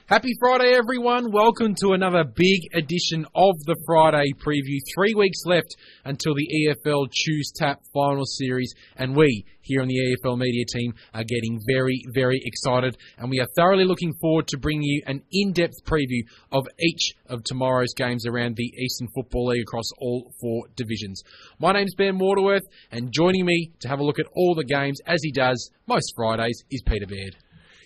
Happy Friday, everyone. Welcome to another big edition of the Friday Preview. 3 weeks left until the EFL Choose Tap final series, and we here on the EFL media team are getting very, very excited, and we are thoroughly looking forward to bringing you an in-depth preview of each of tomorrow's games around the Eastern Football League across all 4 divisions. My name's Ben Waterworth, and joining me to have a look at all the games, as he does most Fridays, is Peter Baird.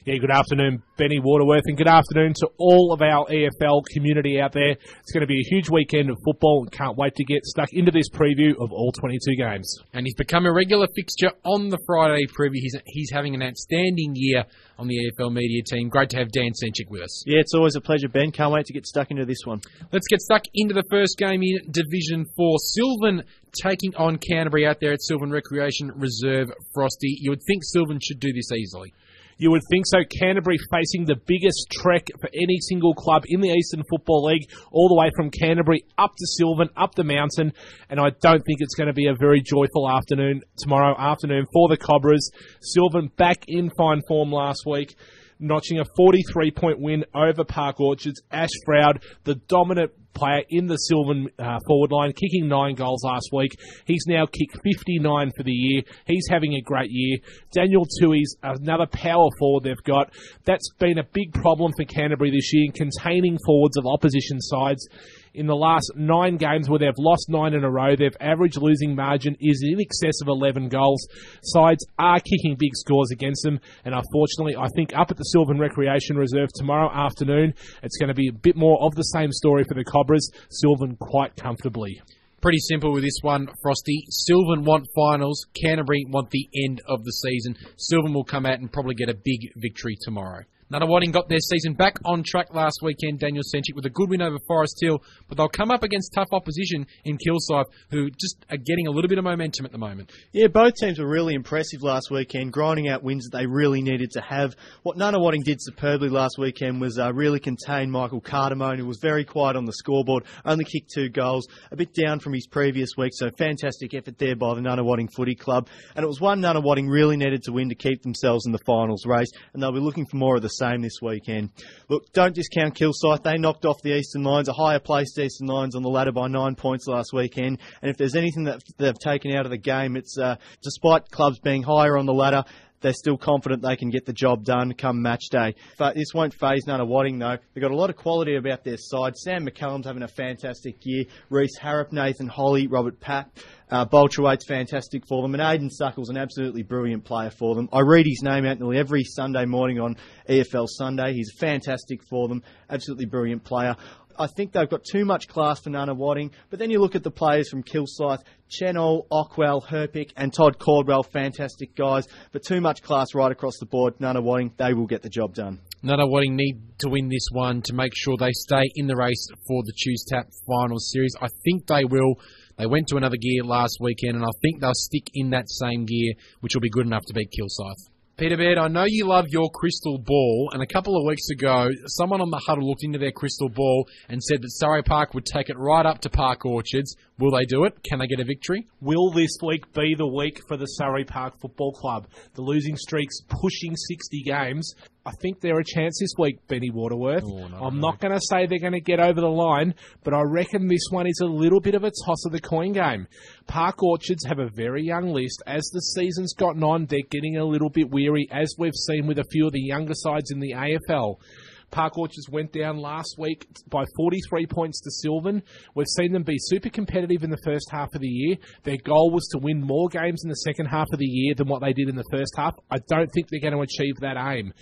Yeah, good afternoon, Benny Waterworth, and good afternoon to all of our EFL community out there. It's going to be a huge weekend of football, and can't wait to get stuck into this preview of all 22 games. And he's become a regular fixture on the Friday preview. He's having an outstanding year on the EFL media team. Great to have Dan Cencic with us. Yeah, it's always a pleasure, Ben. Can't wait to get stuck into this one. Let's get stuck into the first game in Division 4. Sylvan taking on Canterbury out there at Sylvan Recreation Reserve Frosty. You would think Sylvan should do this easily. You would think so. Canterbury facing the biggest trek for any single club in the Eastern Football League, all the way from Canterbury up to Sylvan, up the mountain, and I don't think it's going to be a very joyful afternoon tomorrow afternoon for the Cobras. Sylvan back in fine form last week, notching a 43-point win over Park Orchards. Ash Froud, the dominant player in the Sylvan forward line, kicking 9 goals last week. He's now kicked 59 for the year. He's having a great year. Daniel Tui's another power forward they've got. That's been a big problem for Canterbury this year in containing forwards of opposition sides. In the last 9 games where they've lost 9 in a row, their average losing margin is in excess of 11 goals. Sides are kicking big scores against them, and unfortunately, I think up at the Sylvan Recreation Reserve tomorrow afternoon, it's going to be a bit more of the same story for the Cobras. Sylvan quite comfortably. Pretty simple with this one, Frosty. Sylvan want finals. Canterbury want the end of the season. Sylvan will come out and probably get a big victory tomorrow. Nunawading got their season back on track last weekend, Daniel Cencic, with a good win over Forest Hill, but they'll come up against tough opposition in Kilsyth, who just are getting a little bit of momentum at the moment. Yeah, both teams were really impressive last weekend, grinding out wins that they really needed to have. What Nunawading did superbly last weekend was really contain Michael Cardamone, who was very quiet on the scoreboard, only kicked 2 goals, a bit down from his previous week, so fantastic effort there by the Nunawading Footy Club. And it was one Nunawading really needed to win to keep themselves in the finals race, and they'll be looking for more of the same this weekend. Look, don't discount Kilsyth. They knocked off the Eastern Lions, a higher placed Eastern Lions on the ladder by 9 points last weekend. And if there's anything that they've taken out of the game, it's despite clubs being higher on the ladder, they're still confident they can get the job done come match day. But this won't faze Nunawading, though. They've got a lot of quality about their side. Sam McCallum's having a fantastic year. Reece Harrop, Nathan Holly, Robert Papp. Boltrawaite's fantastic for them, and Aidan Suckle's an absolutely brilliant player for them. I read his name out nearly every Sunday morning on EFL Sunday. He's fantastic for them, absolutely brilliant player. I think they've got too much class for Nunawading, but then you look at the players from Kilsyth, Chenol, Ockwell, Herpick and Todd Caldwell, fantastic guys, but too much class right across the board. Nunawading, they will get the job done. Nunawading need to win this one to make sure they stay in the race for the Choose Tap final series. I think they will. They went to another gear last weekend, and I think they'll stick in that same gear, which will be good enough to beat Kilsyth. Peter Baird, I know you love your crystal ball, and a couple of weeks ago, someone on the huddle looked into their crystal ball and said that Surrey Park would take it right up to Park Orchards. Will they do it? Can they get a victory? Will this week be the week for the Surrey Park Football Club? The losing streak's pushing 60 games. I think they're a chance this week, Benny Waterworth. I'm not going to say they're going to get over the line, but I reckon this one is a little bit of a toss of the coin game. Park Orchards have a very young list. As the season's gotten on, they're getting a little bit weary, as we've seen with a few of the younger sides in the AFL. Park Orchards went down last week by 43 points to Sylvan. We've seen them be super competitive in the first half of the year. Their goal was to win more games in the second half of the year than what they did in the first half. I don't think they're going to achieve that aim.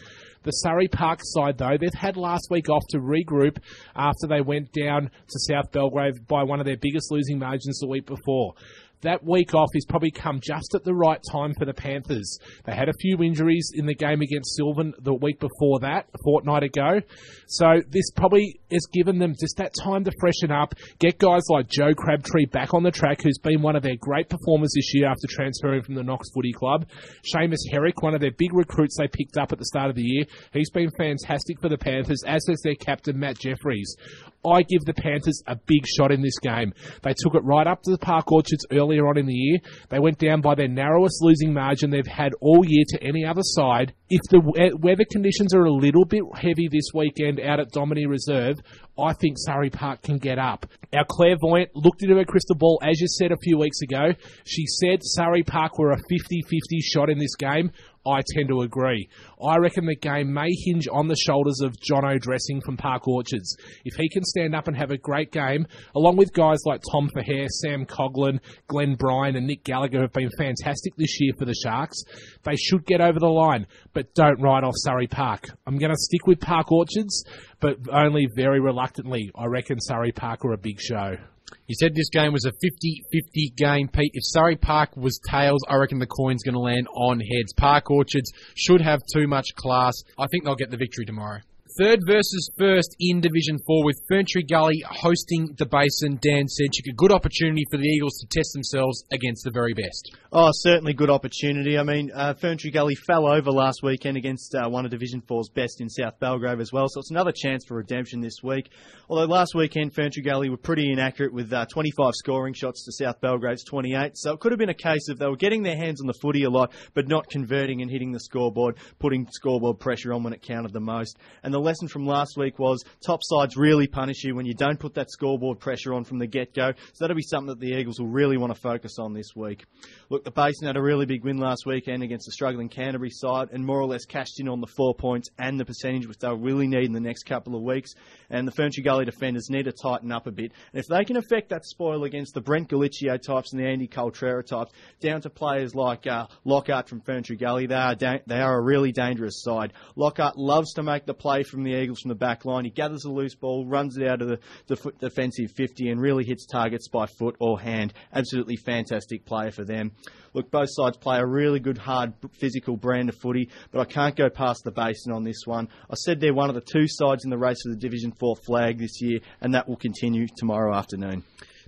The Surrey Park side, though, they've had last week off to regroup after they went down to South Belgrave by one of their biggest losing margins the week before. That week off has probably come just at the right time for the Panthers. They had a few injuries in the game against Sylvan the week before that, a fortnight ago. So this probably has given them just that time to freshen up, get guys like Joe Crabtree back on the track, who's been one of their great performers this year after transferring from the Knox Footy Club. Seamus Herrick, one of their big recruits they picked up at the start of the year. He's been fantastic for the Panthers, as has their captain, Matt Jeffries. I give the Panthers a big shot in this game. They took it right up to the Park Orchards earlier on in the year. They went down by their narrowest losing margin they've had all year to any other side. If the weather conditions are a little bit heavy this weekend out at Domini Reserve, I think Surrey Park can get up. Our clairvoyant looked into her crystal ball, as you said a few weeks ago. She said Surrey Park were a 50-50 shot in this game. I tend to agree. I reckon the game may hinge on the shoulders of Jono Dressing from Park Orchards. If he can stand up and have a great game, along with guys like Tom Fahere, Sam Coughlin, Glenn Bryan and Nick Gallagher who have been fantastic this year for the Sharks, they should get over the line, but don't write off Surrey Park. I'm going to stick with Park Orchards, but only very reluctantly. I reckon Surrey Park are a big show. You said this game was a 50-50 game, Pete. If Surrey Park was tails, I reckon the coin's going to land on heads. Park Orchards should have too much class. I think they'll get the victory tomorrow. Third versus first in Division 4 with Ferntree Gully hosting the Basin. Dan Cencic, a good opportunity for the Eagles to test themselves against the very best. Oh, certainly good opportunity. I mean, Ferntree Gully fell over last weekend against one of Division 4's best in South Belgrave as well, so it's another chance for redemption this week. Although last weekend Ferntree Gully were pretty inaccurate with 25 scoring shots to South Belgrave's 28, so it could have been a case of they were getting their hands on the footy a lot, but not converting and hitting the scoreboard, putting scoreboard pressure on when it counted the most. And the lesson from last week was top sides really punish you when you don't put that scoreboard pressure on from the get-go. So that'll be something that the Eagles will really want to focus on this week. Look, the Basin had a really big win last weekend against the struggling Canterbury side and more or less cashed in on the 4 points and the percentage which they'll really need in the next couple of weeks. And the Ferntree Gully defenders need to tighten up a bit. And if they can affect that spoil against the Brent Galiccio types and the Andy Coltrera types down to players like Lockhart from Ferntree Gully, they are a really dangerous side. Lockhart loves to make the play from the Eagles from the back line. He gathers a loose ball, runs it out of the defensive 50 and really hits targets by foot or hand. Absolutely fantastic player for them. Look, both sides play a really good, hard, physical brand of footy, but I can't go past the Basin on this one. I said they're one of the two sides in the race for the Division 4 flag this year, and that will continue tomorrow afternoon.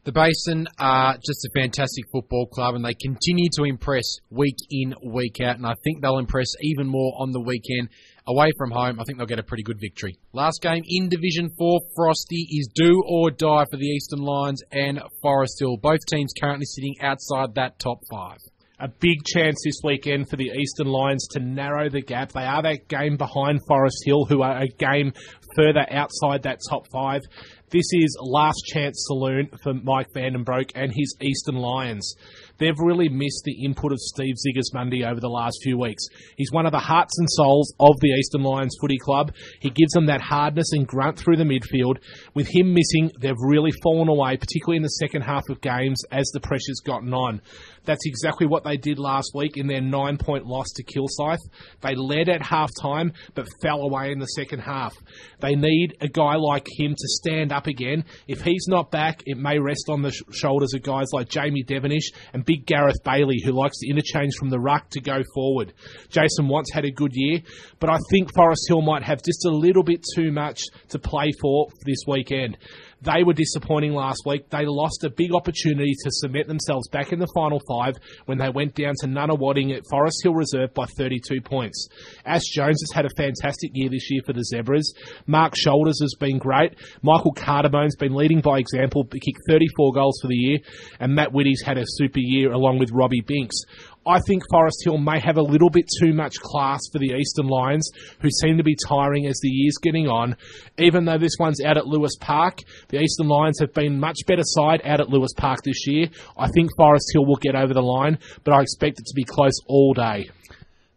The Basin are just a fantastic football club and they continue to impress week in, week out, and I think they'll impress even more on the weekend. Away from home, I think they'll get a pretty good victory. Last game in Division 4, Frosty is do or die for the Eastern Lions and Forest Hill. Both teams currently sitting outside that top 5. A big chance this weekend for the Eastern Lions to narrow the gap. They are that game behind Forest Hill, who are a game further outside that top 5. This is last chance saloon for Mike Vandenbroek and his Eastern Lions. They've really missed the input of Steve Sigismundi over the last few weeks. He's one of the hearts and souls of the Eastern Lions Footy Club. He gives them that hardness and grunt through the midfield. With him missing, they've really fallen away, particularly in the second half of games as the pressure's gotten on. That's exactly what they did last week in their 9-point loss to Kilsyth. They led at half-time, but fell away in the second half. They need a guy like him to stand up again. If he's not back, it may rest on the shoulders of guys like Jamie Devonish and big Gareth Bailey, who likes to interchange from the ruck to go forward. Jason Watts had a good year, but I think Forest Hill might have just a little bit too much to play for this weekend. They were disappointing last week. They lost a big opportunity to cement themselves back in the final 5 when they went down to Nunawading at Forest Hill Reserve by 32 points. Ash Jones has had a fantastic year this year for the Zebras. Mark Shoulders has been great. Michael Carterbone's been leading by example, kicked 34 goals for the year, and Matt Whitty's had a super year along with Robbie Binks. I think Forest Hill may have a little bit too much class for the Eastern Lions, who seem to be tiring as the year's getting on. Even though this one's out at Lewis Park, the Eastern Lions have been much better side out at Lewis Park this year. I think Forest Hill will get over the line, but I expect it to be close all day.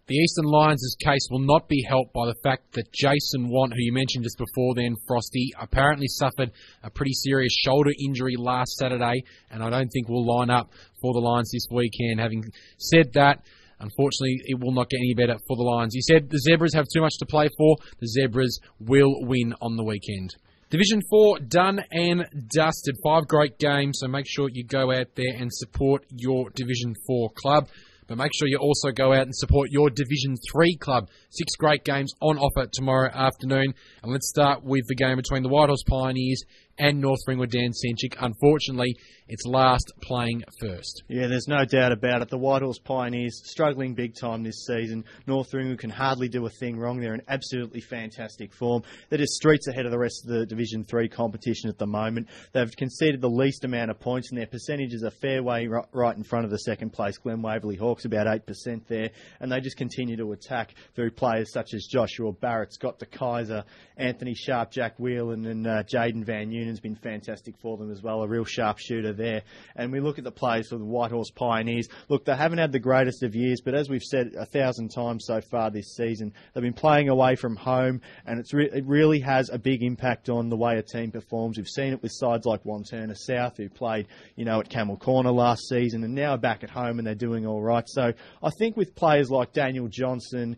The Eastern Lions' case will not be helped by the fact that Jason Want, who you mentioned just before then, Frosty, apparently suffered a pretty serious shoulder injury last Saturday, and I don't think will line up for the Lions this weekend. Having said that, unfortunately, it will not get any better for the Lions. You said the Zebras have too much to play for. The Zebras will win on the weekend. Division 4, done and dusted. 5 great games, so make sure you go out there and support your Division 4 club. But make sure you also go out and support your Division 3 club. 6 great games on offer tomorrow afternoon. And let's start with the game between the Whitehorse Pioneers and North Ringwood Dan Cencic. Unfortunately, it's last playing first. Yeah, there's no doubt about it. The Whitehorse Pioneers struggling big time this season. North Ringwood can hardly do a thing wrong. They're in absolutely fantastic form. They're just streets ahead of the rest of the Division 3 competition at the moment. They've conceded the least amount of points, and their percentages are fair way right in front of the second place Glen Waverley Hawks, about 8% there. And they just continue to attack through players such as Joshua Barrett, Scott De Kaiser, Anthony Sharp, Jack Whelan, and Jaden Van Unen's been fantastic for them as well, a real sharpshooter there. And we look at the players for the Whitehorse Pioneers. Look, they haven't had the greatest of years, but as we've said 1,000 times so far this season, they've been playing away from home, and it really has a big impact on the way a team performs. We've seen it with sides like Wanturna South, who played, at Camel Corner last season, and now are back at home and they're doing all right. So I think with players like Daniel Johnson,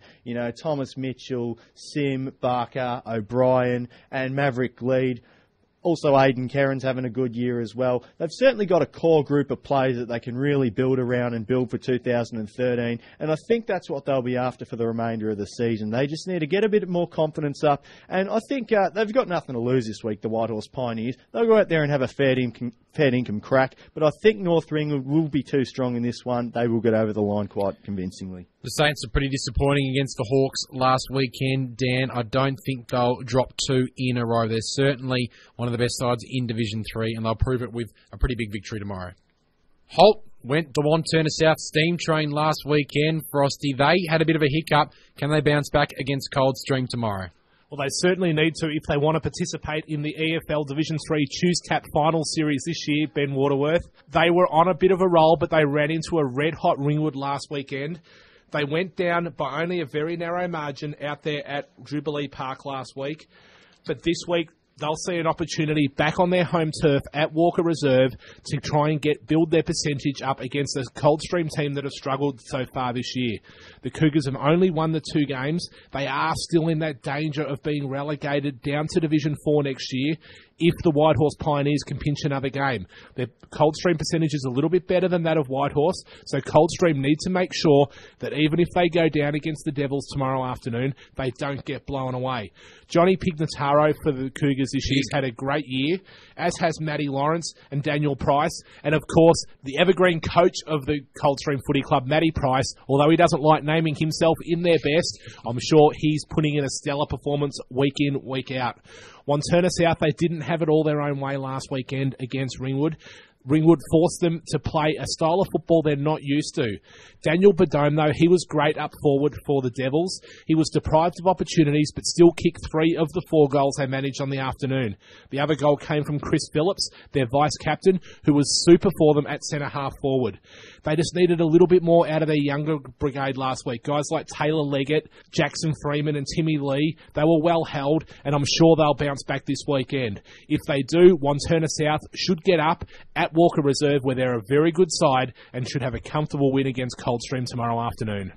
Thomas Mitchell, Sim, Barker, O'Brien, and Maverick Lead, also Aidan Kerrin's having a good year as well. They've certainly got a core group of players that they can really build around and build for 2013, and I think that's what they'll be after for the remainder of the season. They just need to get a bit more confidence up, and I think they've got nothing to lose this week, the Whitehorse Pioneers. They'll go out there and have a fair income crack, but I think North Ringwood will be too strong in this one. They will get over the line quite convincingly. The Saints are pretty disappointing against the Hawks last weekend, Dan. I don't think they'll drop 2 in a row. They're certainly one of the best sides in Division 3, and they'll prove it with a pretty big victory tomorrow. Holt went the Wanturna South steam train last weekend, Frosty. They had a bit of a hiccup. Can they bounce back against Coldstream tomorrow? Well, they certainly need to if they want to participate in the EFL Division 3 Choose Tap Final Series this year, Ben Waterworth. They were on a bit of a roll, but they ran into a red-hot Ringwood last weekend. They went down by only a very narrow margin out there at Jubilee Park last week. But this week, they'll see an opportunity back on their home turf at Walker Reserve to try and build their percentage up against a Coldstream team that have struggled so far this year. The Cougars have only won the 2 games. They are still in that danger of being relegated down to Division 4 next year if the Whitehorse Pioneers can pinch another game. Their Coldstream percentage is a little bit better than that of Whitehorse, so Coldstream need to make sure that even if they go down against the Devils tomorrow afternoon, they don't get blown away. Johnny Pignataro for the Cougars this year has had a great year, as has Matty Lawrence and Daniel Price, and of course the evergreen coach of the Coldstream Footy Club, Matty Price. Although he doesn't like naming himself in their best, I'm sure he's putting in a stellar performance week in, week out. Wanturna South, they didn't have it all their own way last weekend against Ringwood. Ringwood forced them to play a style of football they're not used to. Daniel Badome, though, he was great up forward for the Devils. He was deprived of opportunities, but still kicked 3 of the 4 goals they managed on the afternoon. The other goal came from Chris Phillips, their vice-captain, who was super for them at centre-half forward. They just needed a little bit more out of their younger brigade last week. Guys like Taylor Leggett, Jackson Freeman and Timmy Lee, they were well held, and I'm sure they'll bounce back this weekend. If they do, Wanturna South should get up at Walker Reserve, where they're a very good side, and should have a comfortable win against Coldstream tomorrow afternoon.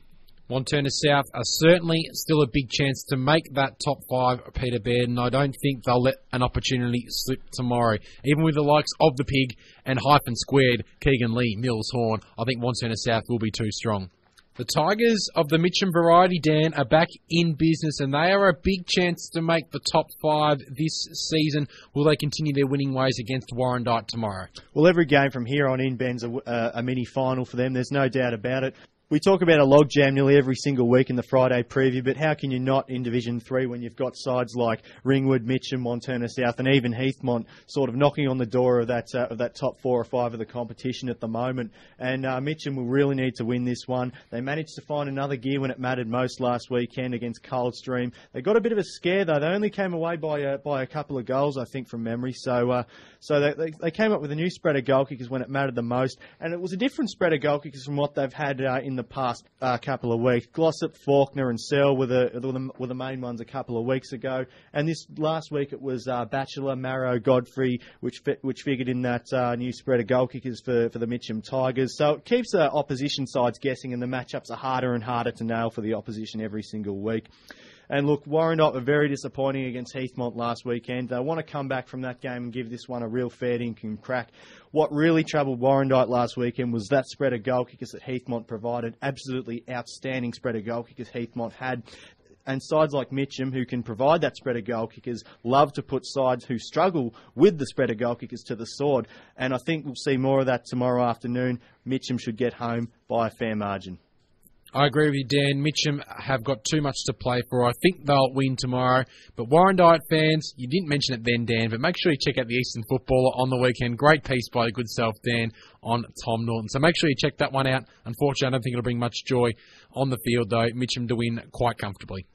Wanturna South are certainly still a big chance to make that top 5, Peter Baird, and I don't think they'll let an opportunity slip tomorrow. Even with the likes of the Pig and Hyphen Squared, Keegan Lee, Mills Horn, I think Wanturna South will be too strong. The Tigers of the Mitcham variety, Dan, are back in business, and they are a big chance to make the top 5 this season. Will they continue their winning ways against Warrandyte tomorrow? Well, every game from here on in, Ben's a mini-final for them. There's no doubt about it. We talk about a logjam nearly every single week in the Friday preview, but how can you not in Division 3 when you've got sides like Ringwood, Mitcham, Wanturna South and even Heathmont sort of knocking on the door of that top 4 or 5 of the competition at the moment. And Mitcham will really need to win this one. They managed to find another gear when it mattered most last weekend against Coldstream. They got a bit of a scare though. They only came away by a couple of goals, I think, from memory. So they came up with a new spread of goal kickers when it mattered the most, and it was a different spread of goal kickers from what they've had in the past couple of weeks. Glossop, Faulkner and Searle were the main ones a couple of weeks ago, and this last week it was Batchelor, Marrow, Godfrey, which figured in that new spread of goal kickers for the Mitcham Tigers. So it keeps opposition sides guessing, and the matchups are harder and harder to nail for the opposition every single week. And look, Warrandyte were very disappointing against Heathmont last weekend. They want to come back from that game and give this one a real fair dinkum crack. What really troubled Warrandyte last weekend was that spread of goal kickers that Heathmont provided. Absolutely outstanding spread of goal kickers Heathmont had. And sides like Mitcham, who can provide that spread of goal kickers, love to put sides who struggle with the spread of goal kickers to the sword. And I think we'll see more of that tomorrow afternoon. Mitcham should get home by a fair margin. I agree with you, Dan. Mitcham have got too much to play for. I think they'll win tomorrow. But Warrandyte fans, you didn't mention it then, Dan, but make sure you check out the Eastern Footballer on the weekend. Great piece by the good self, Dan, on Tom Norton. So make sure you check that one out. Unfortunately, I don't think it'll bring much joy on the field, though. Mitcham to win quite comfortably.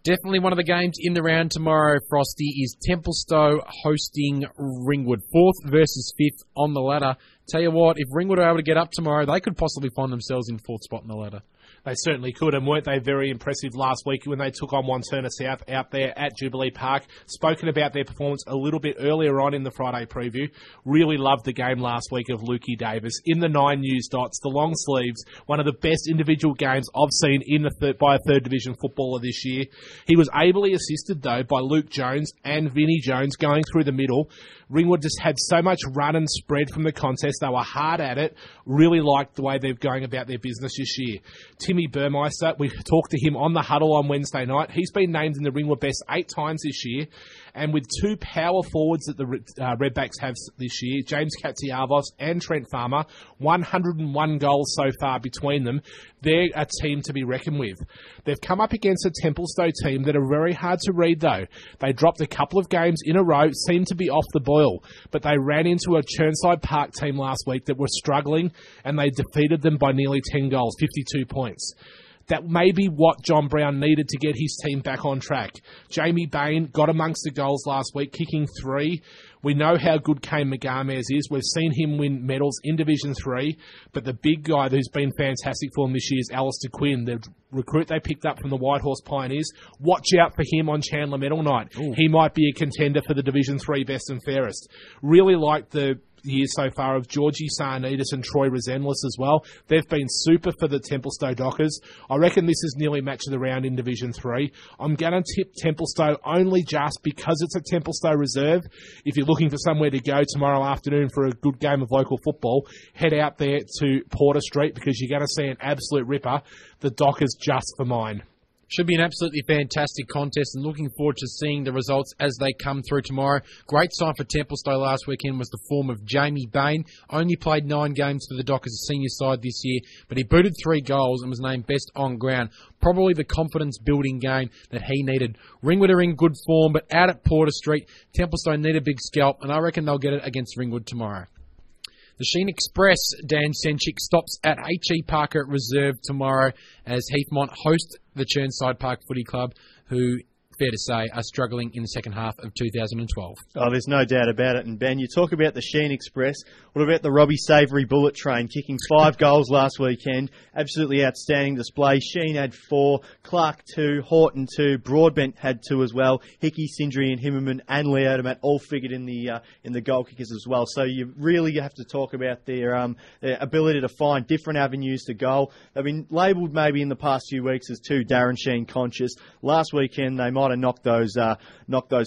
Definitely one of the games in the round tomorrow, Frosty, is Templestowe hosting Ringwood. 4th versus 5th on the ladder. Tell you what, if Ringwood are able to get up tomorrow, they could possibly find themselves in 4th spot in the ladder. They certainly could, and weren't they very impressive last week when they took on Wantirna South out there at Jubilee Park? Spoken about their performance a little bit earlier on in the Friday preview. Really loved the game last week of Lukey Davis in the 9 news dots, the long sleeves, one of the best individual games I've seen in by a third division footballer this year. He was ably assisted, though, by Luke Jones and Vinnie Jones going through the middle. Ringwood just had so much run and spread from the contest. They were hard at it. Really liked the way they're going about their business this year. Timmy Burmeister, we talked to him on the huddle on Wednesday night. He's been named in the Ringwood Best 8 times this year. And with 2 power forwards that the Redbacks have this year, James Katsiavos and Trent Farmer, 101 goals so far between them. They're a team to be reckoned with. They've come up against a Templestowe team that are very hard to read, though. They dropped a couple of games in a row, seemed to be off the boil, but they ran into a Chirnside Park team last week that were struggling, and they defeated them by nearly 10 goals, 52 points. That may be what John Brown needed to get his team back on track. Jamie Bain got amongst the goals last week, kicking 3. We know how good Kane McGarmez is. We've seen him win medals in Division 3, but the big guy who's been fantastic for him this year is Alistair Quinn, the recruit they picked up from the Whitehorse Pioneers. Watch out for him on Chandler Medal Night. Ooh. He might be a contender for the Division 3 best and fairest. Really like the years so far of Georgie Sarnidis and Troy Resenless as well. They've been super for the Templestowe Dockers. I reckon this is nearly match of the round in Division 3. I'm going to tip Templestowe only just because it's a Templestowe reserve. If you're looking for somewhere to go tomorrow afternoon for a good game of local football, head out there to Porter Street because you're going to see an absolute ripper. The Dockers just for mine. Should be an absolutely fantastic contest, and looking forward to seeing the results as they come through tomorrow. Great sign for Templestowe last weekend was the form of Jamie Bain. Only played 9 games for the Dockers senior side this year, but he booted 3 goals and was named best on ground. Probably the confidence-building game that he needed. Ringwood are in good form, but out at Porter Street, Templestowe need a big scalp, and I reckon they'll get it against Ringwood tomorrow. The Sheen Express, Dan Cencic, stops at H.E. Parker Reserve tomorrow as Heathmont host the Chirnside Park Footy Club, who, fair to say, are struggling in the second half of 2012. Oh, there's no doubt about it. And Ben, you talk about the Sheen Express. What about the Robbie Savoury Bullet Train, kicking 5 goals last weekend? Absolutely outstanding display. Sheen had 4, Clark 2, Horton 2, Broadbent had 2 as well. Hickey, Sindri and Himmerman and Leotomat all figured in the goal kickers as well. So you really have to talk about their ability to find different avenues to goal. They've been labelled maybe in the past few weeks as too Darren Sheen conscious. Last weekend they might have knocked those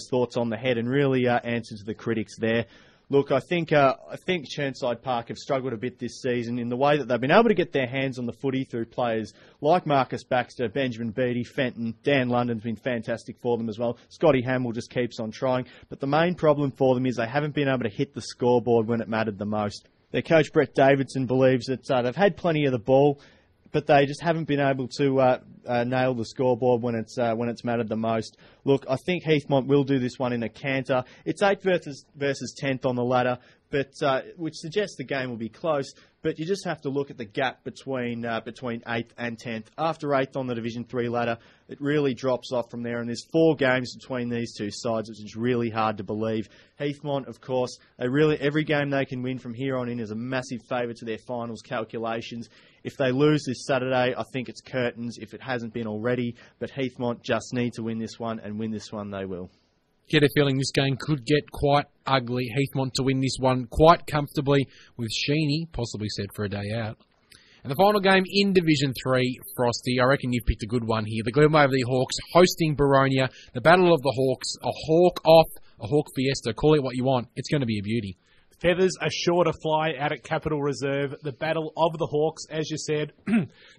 thoughts on the head and really answered to the critics there. Look, I think Chirnside Park have struggled a bit this season in the way that they've been able to get their hands on the footy through players like Marcus Baxter, Benjamin Beattie, Fenton, Dan London's been fantastic for them as well. Scotty Hamill just keeps on trying. But the main problem for them is they haven't been able to hit the scoreboard when it mattered the most. Their coach, Brett Davidson, believes that they've had plenty of the ball, but they just haven't been able to nail the scoreboard when it's mattered the most. Look, I think Heathmont will do this one in a canter. It's 8th versus 10th on the ladder, but which suggests the game will be close. But you just have to look at the gap between 8th and 10th. After 8th on the Division 3 ladder, it really drops off from there, and there's 4 games between these two sides, which is really hard to believe. Heathmont, of course, every game they can win from here on in is a massive favourite to their finals calculations. If they lose this Saturday, I think it's curtains, if it hasn't been already. But Heathmont just need to win this one, and win this one they will. Get a feeling this game could get quite ugly. Heathmont to win this one quite comfortably, with Sheeny possibly set for a day out. And the final game in Division 3, Frosty, I reckon you've picked a good one here. The Glen Waverley Hawks hosting Baronia. The Battle of the Hawks, a hawk off, a hawk fiesta, call it what you want. It's going to be a beauty. Feathers are sure to fly out at Capital Reserve. The battle of the Hawks, as you said,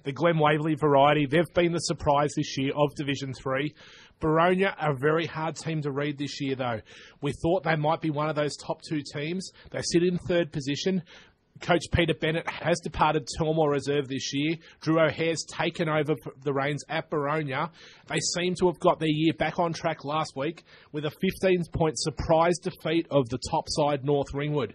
the Glen Waverley variety. They've been the surprise this year of Division 3. Baronia are a very hard team to read this year, though. We thought they might be one of those top 2 teams. They sit in 3rd position. Coach Peter Bennett has departed Tilmore Reserve this year. Drew O'Hare's taken over the reins at Baronia. They seem to have got their year back on track last week with a 15-point surprise defeat of the top side North Ringwood.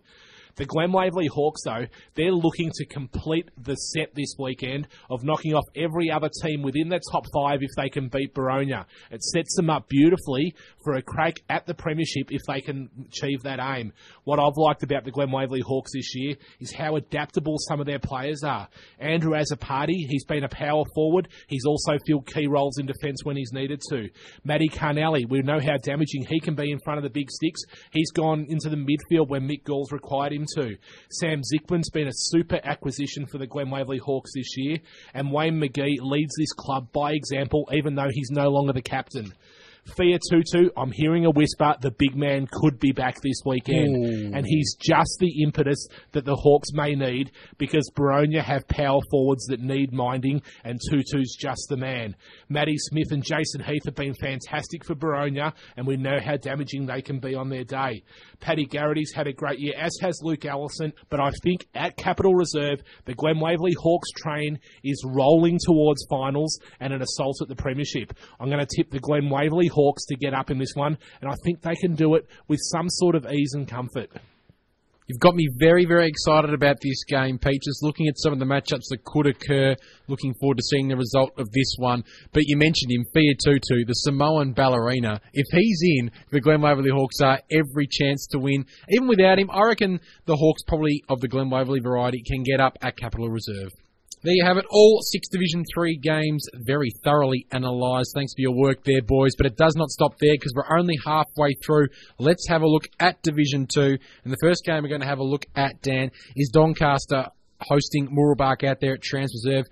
The Glen Waverley Hawks, though, they're looking to complete the set this weekend of knocking off every other team within their top 5 if they can beat Baronia. It sets them up beautifully for a crack at the premiership if they can achieve that aim. What I've liked about the Glen Waverley Hawks this year is how adaptable some of their players are. Andrew Azzopardi, he's been a power forward. He's also filled key roles in defence when he's needed to. Matty Carnelli, we know how damaging he can be in front of the big sticks. He's gone into the midfield when Mick Gall's required him to. Sam Zickman's been a super acquisition for the Glen Waverley Hawks this year, and Wayne McGee leads this club by example, even though he's no longer the captain. Fia Tutu, I'm hearing a whisper, the big man could be back this weekend. Ooh. And he's just the impetus that the Hawks may need because Baronia have power forwards that need minding and Tutu's just the man. Matty Smith and Jason Heath have been fantastic for Baronia and we know how damaging they can be on their day. Paddy Garrity's had a great year, as has Luke Allison, but I think at Capital Reserve, the Glen Waverley Hawks train is rolling towards finals and an assault at the premiership. I'm going to tip the Glen Waverley Hawks to get up in this one, and I think they can do it with some sort of ease and comfort. You've got me very, very excited about this game, Pete. Just looking at some of the matchups that could occur. Looking forward to seeing the result of this one. But you mentioned him, Fia Tutu, the Samoan ballerina. If he's in, the Glen Waverley Hawks are every chance to win. Even without him, I reckon the Hawks, probably of the Glen Waverley variety, can get up at Capital Reserve. There you have it, all 6 Division 3 games, very thoroughly analysed. Thanks for your work there, boys. But it does not stop there because we're only halfway through. Let's have a look at Division 2. And the first game we're going to have a look at, Dan, is Doncaster hosting Mooroolbark out there at Trans Reserve.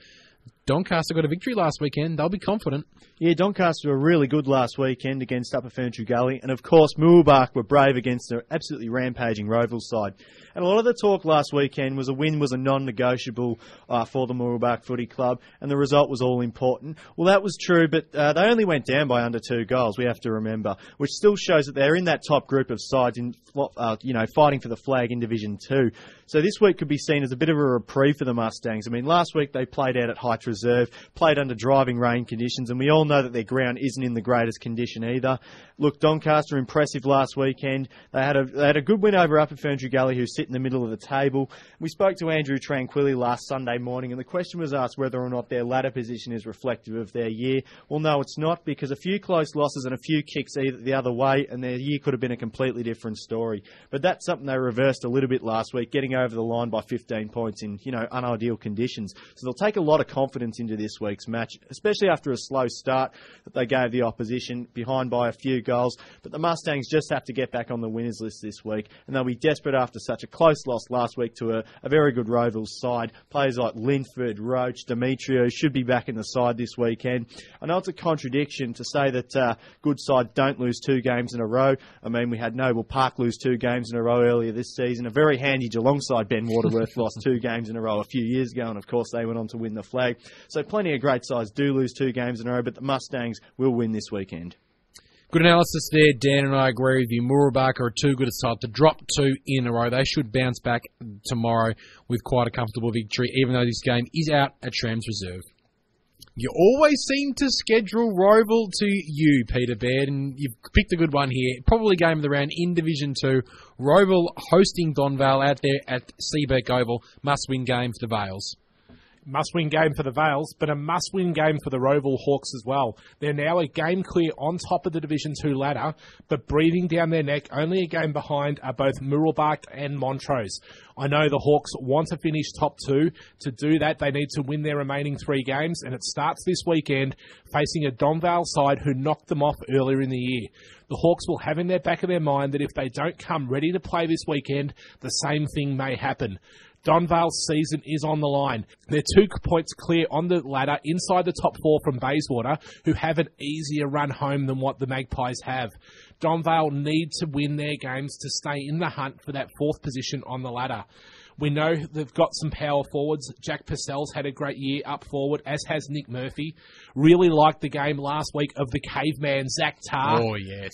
Doncaster got a victory last weekend. They'll be confident. Yeah, Doncaster were really good last weekend against Upper Ferntree Gully. And, of course, Mooroolbark were brave against an absolutely rampaging Roeville side. And a lot of the talk last weekend was a win was a non-negotiable for the Mooroolbark Footy Club, and the result was all important. Well, that was true, but they only went down by under 2 goals, we have to remember, which still shows that they're in that top group of sides in, fighting for the flag in Division 2. So this week could be seen as a bit of a reprieve for the Mustangs. I mean, last week they played out at Heights Reserve, played under driving rain conditions, and we all know that their ground isn't in the greatest condition either. Look, Doncaster impressive last weekend. They had a good win over Upper Ferntree Gully, who sit in the middle of the table. We spoke to Andrew Tranquilli last Sunday morning, and the question was asked whether or not their ladder position is reflective of their year. Well, no, it's not, because a few close losses and a few kicks either the other way, and their year could have been a completely different story. But that's something they reversed a little bit last week, getting over the line by 15 points in, unideal conditions. So they'll take a lot of confidence into this week's match, especially after a slow start that they gave the opposition, behind by a few goals. But the Mustangs just have to get back on the winners list this week, and they'll be desperate after such a close loss last week to a very good Roeville side. Players like Linford, Roach, Demetrio should be back in the side this weekend. I know it's a contradiction to say that good sides don't lose 2 games in a row. I mean, we had Noble Park lose 2 games in a row earlier this season. A very handy Geelong side, Ben Waterworth, lost 2 games in a row a few years ago, and of course they went on to win the flag. So plenty of great sides do lose 2 games in a row, but the Mustangs will win this weekend. Good analysis there, Dan, and I agree with you. Mooroolbark are too good a side to drop 2 in a row. They should bounce back tomorrow with quite a comfortable victory, even though this game is out at Trams Reserve. You always seem to schedule Roeville to you, Peter Baird, and you've picked a good one here. Probably game of the round in Division 2. Roeville hosting Donvale out there at Seabeck Oval. Must-win game for the Vales. Must-win game for the Vales, but a must-win game for the Roeville Hawks as well. They're now a game clear on top of the Division 2 ladder, but breathing down their neck, only a game behind are both Mooroolbark and Montrose. I know the Hawks want to finish top 2. To do that, they need to win their remaining 3 games, and it starts this weekend facing a Donvale side who knocked them off earlier in the year. The Hawks will have in their back of their mind that if they don't come ready to play this weekend, the same thing may happen. Donvale's season is on the line. They're 2 points clear on the ladder inside the top 4 from Bayswater, who have an easier run home than what the Magpies have. Donvale need to win their games to stay in the hunt for that 4th position on the ladder. We know they've got some power forwards. Jack Purcell's had a great year up forward, as has Nick Murphy. Really liked the game last week of the caveman, Zach Tarr. Oh, yes.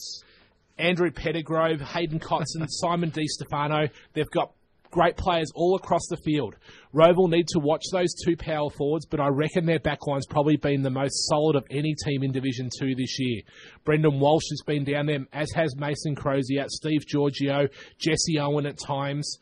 Andrew Pettigrove, Hayden Cotson, Simon DiStefano. They've got great players all across the field. Roval need to watch those 2 power forwards, but I reckon their backline's probably been the most solid of any team in Division 2 this year. Brendan Walsh has been down there, as has Mason Crozier, Steve Giorgio, Jesse Owen at times.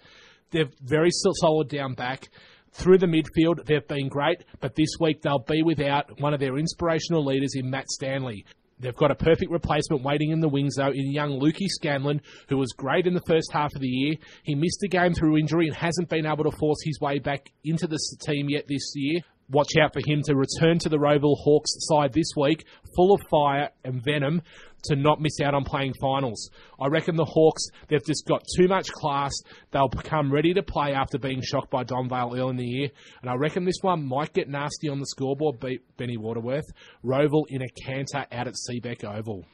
They're very solid down back. Through the midfield, they've been great, but this week they'll be without one of their inspirational leaders in Matt Stanley. They've got a perfect replacement waiting in the wings, though, in young Lukey Scanlon, who was great in the first half of the year. He missed a game through injury and hasn't been able to force his way back into the team yet this year. Watch out for him to return to the Roval Hawks side this week, full of fire and venom, to not miss out on playing finals. I reckon the Hawks, they've just got too much class. They'll become ready to play after being shocked by Donvale early in the year. And I reckon this one might get nasty on the scoreboard, beat Benny Waterworth. Roval in a canter out at Seabeck Oval.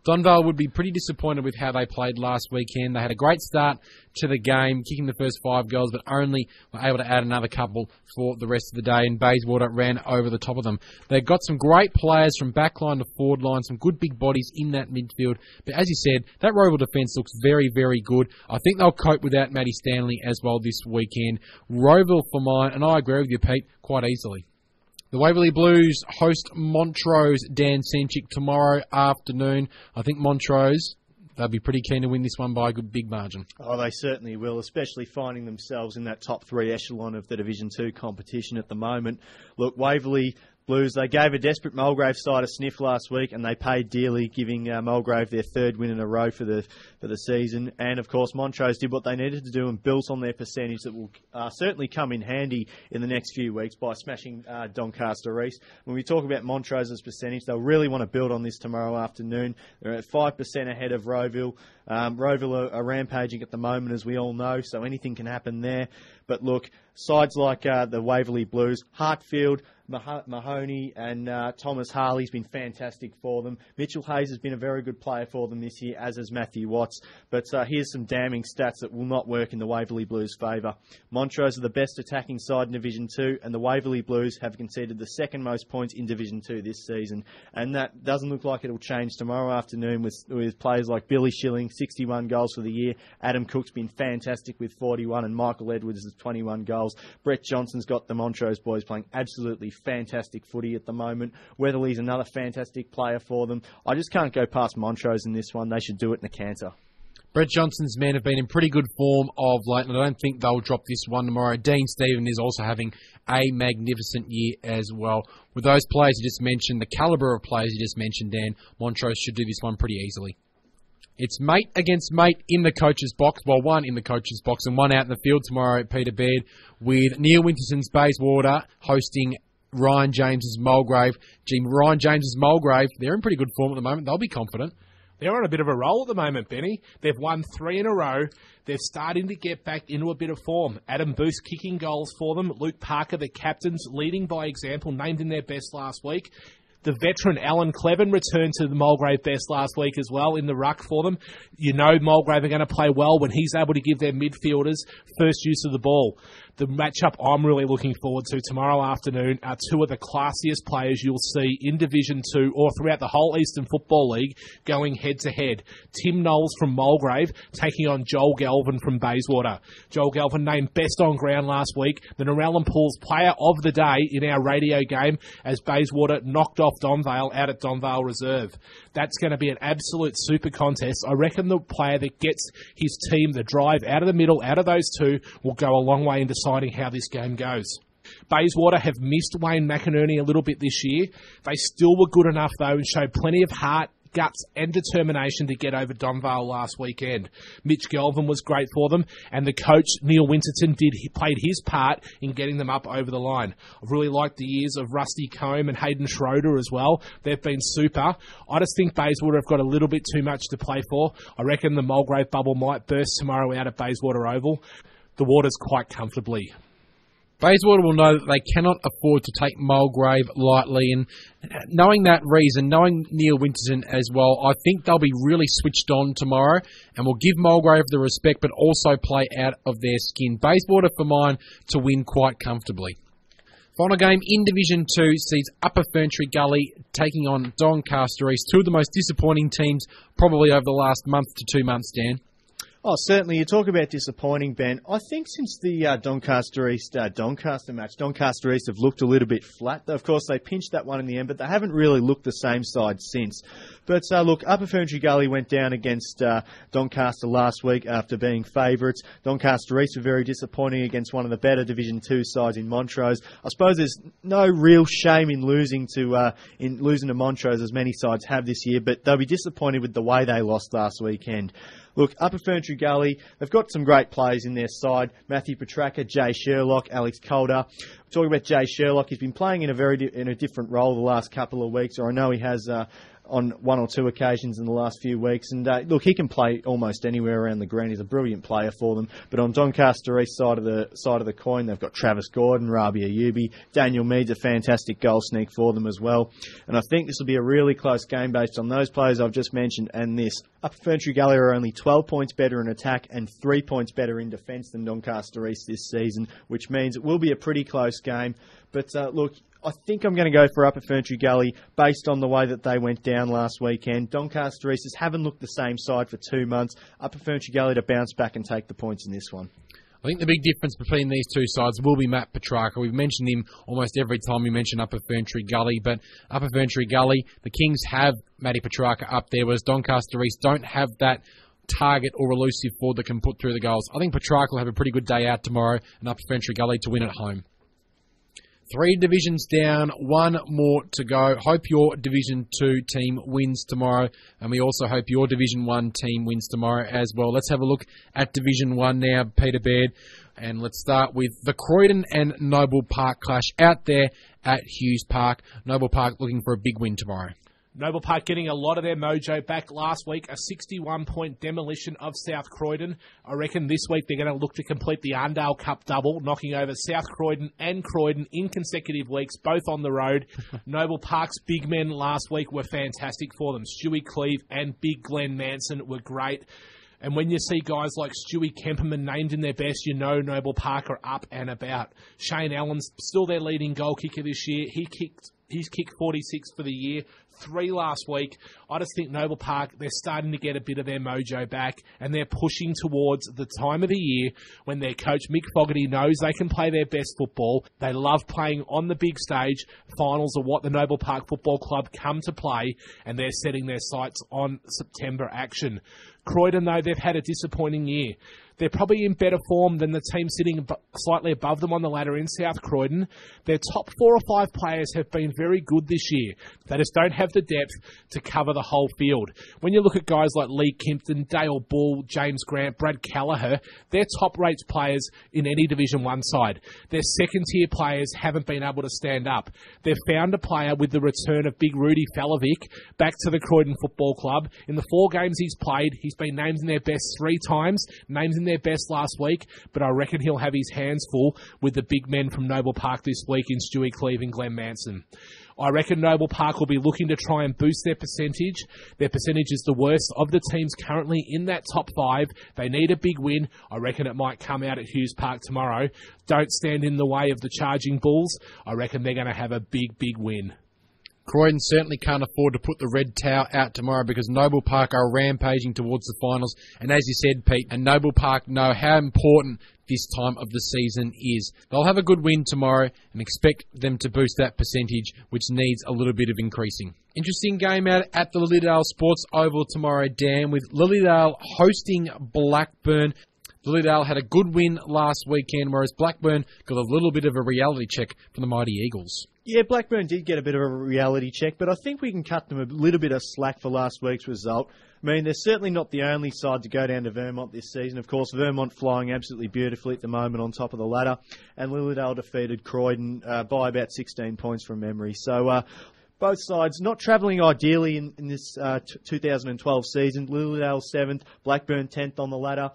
Donvale would be pretty disappointed with how they played last weekend. They had a great start to the game, kicking the first 5 goals, but only were able to add another couple for the rest of the day, and Bayswater ran over the top of them. They've got some great players from backline to forward line, some good big bodies in that midfield. But as you said, that Roval defence looks very, very good. I think they'll cope without Matty Stanley as well this weekend. Roval for mine, and I agree with you, Pete, quite easily. The Waverley Blues host Montrose Dan Cencic tomorrow afternoon. I think Montrose, they'll be pretty keen to win this one by a good big margin. Oh, they certainly will, especially finding themselves in that top 3 echelon of the Division 2 competition at the moment. Look, Waverley Blues, they gave a desperate Mulgrave side a sniff last week, and they paid dearly, giving Mulgrave their 3rd win in a row for the season. And of course, Montrose did what they needed to do and built on their percentage that will certainly come in handy in the next few weeks by smashing Doncaster East. When we talk about Montrose's percentage, they'll really want to build on this tomorrow afternoon. They're at 5% ahead of Roeville. Roeville are rampaging at the moment, as we all know, so anything can happen there. But look, sides like the Waverley Blues, Hartfield, Mahoney and Thomas Harley's been fantastic for them. Mitchell Hayes has been a very good player for them this year, as has Matthew Watts. But here's some damning stats that will not work in the Waverley Blues' favour. Montrose are the best attacking side in Division 2, and the Waverley Blues have conceded the 2nd most points in Division 2 this season. And that doesn't look like it'll change tomorrow afternoon with players like Billy Schilling, 61 goals for the year. Adam Cook's been fantastic with 41, and Michael Edwards has 21 goals. Brett Johnson's got the Montrose boys playing absolutely fantastic footy at the moment. Weatherly's another fantastic player for them. I just can't go past Montrose in this one. They should do it in a canter. Brett Johnson's men have been in pretty good form of late, and I don't think they'll drop this one tomorrow. Dean Stephen is also having a magnificent year as well. With those players you just mentioned, the calibre of players you just mentioned, Dan, Montrose should do this one pretty easily. It's mate against mate in the coach's box. Well, one in the coach's box and one out in the field tomorrow at Peter Baird, with Neil Winterson's Bayswater hosting Ryan James's Mulgrave. Ryan James's Mulgrave, they're in pretty good form at the moment. They'll be confident. They're on a bit of a roll at the moment, Benny. They've won 3 in a row. They're starting to get back into a bit of form. Adam Booth kicking goals for them. Luke Parker, the captains, leading by example, named in their best last week. The veteran Alan Cleven returned to the Mulgrave best last week as well in the ruck for them. You know Mulgrave are going to play well when he's able to give their midfielders first use of the ball. The matchup I'm really looking forward to tomorrow afternoon are 2 of the classiest players you'll see in Division 2 or throughout the whole Eastern Football League going head-to-head. Tim Knowles from Mulgrave taking on Joel Galvin from Bayswater. Joel Galvin named best on ground last week, the Narellan Pools player of the day in our radio game as Bayswater knocked off Donvale out at Donvale Reserve. That's going to be an absolute super contest. I reckon the player that gets his team the drive out of the middle, out of those 2, will go a long way in deciding how this game goes. Bayswater have missed Wayne McInerney a little bit this year. They still were good enough, though, and showed plenty of heart, guts and determination to get over Donvale last weekend. Mitch Galvin was great for them, and the coach, Neil Winterton, played his part in getting them up over the line. I've really liked the years of Rusty Combe and Hayden Schroeder as well. They've been super. I just think Bayswater have got a little bit too much to play for. I reckon the Mulgrave bubble might burst tomorrow out at Bayswater Oval. The Waters quite comfortably. Bayswater will know that they cannot afford to take Mulgrave lightly, and knowing that reason, knowing Neil Winterton as well, I think they'll be really switched on tomorrow and will give Mulgrave the respect but also play out of their skin. Bayswater for mine to win quite comfortably. Final game in Division 2 sees Upper Ferntree Gully taking on Doncaster East, two of the most disappointing teams probably over the last month to 2 months, Dan. Oh, certainly. You talk about disappointing, Ben. I think since the Doncaster East Doncaster match, Doncaster East have looked a little bit flat. Of course, they pinched that one in the end, but they haven't really looked the same side since. But look, Upper Ferntree Gully went down against Doncaster last week after being favourites. Doncaster East were very disappointing against one of the better Division 2 sides in Montrose. I suppose there's no real shame in losing to Montrose, as many sides have this year, but they'll be disappointed with the way they lost last weekend. Look, Upper Ferntree Gully, they've got some great players in their side. Matthew Petraka, Jay Sherlock, Alex Calder. Talking about Jay Sherlock, he's been playing in a different role the last couple of weeks, or I know he has on one or two occasions in the last few weeks. And look, he can play almost anywhere around the ground. He's a brilliant player for them. But on Doncaster East side of the coin, they've got Travis Gordon, Rabi Ayubi, Daniel Mead's a fantastic goal sneak for them as well. And I think this will be a really close game based on those players I've just mentioned and this. Upper Ferntree Gully are only 12 points better in attack and 3 points better in defence than Doncaster East this season, which means it will be a pretty close game. But look, I think I'm going to go for Upper Ferntree Gully based on the way that they went down last weekend. Doncaster East haven't looked the same side for 2 months. Upper Ferntree Gully to bounce back and take the points in this one. I think the big difference between these two sides will be Matt Petrarca. We've mentioned him almost every time we mention Upper Ferntree Gully, but Upper Ferntree Gully, the Kings have Matty Petrarca up there, whereas Doncaster East don't have that target or elusive forward that can put through the goals. I think Petrarca will have a pretty good day out tomorrow, and Upper Ferntree Gully to win at home. 3 divisions down, 1 more to go. Hope your Division 2 team wins tomorrow, and we also hope your Division 1 team wins tomorrow as well. Let's have a look at Division 1 now, Peter Baird, and let's start with the Croydon and Noble Park clash out there at Hughes Park. Noble Park looking for a big win tomorrow. Noble Park getting a lot of their mojo back last week, a 61-point demolition of South Croydon. I reckon this week they're going to look to complete the Arndale Cup double, knocking over South Croydon and Croydon in consecutive weeks, both on the road. Noble Park's big men last week were fantastic for them. Stewie Cleve and Big Glenn Manson were great. And when you see guys like Stewie Kemperman named in their best, you know Noble Park are up and about. Shane Allen's still their leading goal kicker this year. He's kicked 46 for the year, 3 last week. I just think Noble Park, they're starting to get a bit of their mojo back, and they're pushing towards the time of the year when their coach Mick Fogarty knows they can play their best football. They love playing on the big stage. Finals are what the Noble Park Football Club come to play, and they're setting their sights on September action. Croydon, though, they've had a disappointing year. They're probably in better form than the team sitting slightly above them on the ladder in South Croydon. Their top 4 or 5 players have been very good this year. They just don't have the depth to cover the whole field. When you look at guys like Lee Kimpton, Dale Bull, James Grant, Brad Callagher, they're top-rates players in any Division 1 side. Their second-tier players haven't been able to stand up. They've found a player with the return of Big Rudy Falovic back to the Croydon Football Club. In the 4 games he's played, he's been named in their best 3 times, named in their best last week, but I reckon he'll have his hands full with the big men from Noble Park this week in Stewie Cleve and Glenn Manson. I reckon Noble Park will be looking to try and boost their percentage. Their percentage is the worst of the teams currently in that top 5. They need a big win. I reckon it might come out at Hughes Park tomorrow. Don't stand in the way of the Charging Bulls. I reckon they're going to have a big, big win. Croydon certainly can't afford to put the red towel out tomorrow because Noble Park are rampaging towards the finals. And as you said, Pete, and Noble Park know how important this time of the season is. They'll have a good win tomorrow and expect them to boost that percentage, which needs a little bit of increasing. Interesting game out at the Lilydale Sports Oval tomorrow, Dan, with Lilydale hosting Blackburn. Lilydale had a good win last weekend, whereas Blackburn got a little bit of a reality check from the Mighty Eagles. Yeah, Blackburn did get a bit of a reality check, but I think we can cut them a little bit of slack for last week's result. I mean, they're certainly not the only side to go down to Vermont this season. Of course, Vermont flying absolutely beautifully at the moment on top of the ladder, and Lilydale defeated Croydon by about 16 points from memory. So both sides not travelling ideally in this 2012 season. Lilydale 7th, Blackburn 10th on the ladder.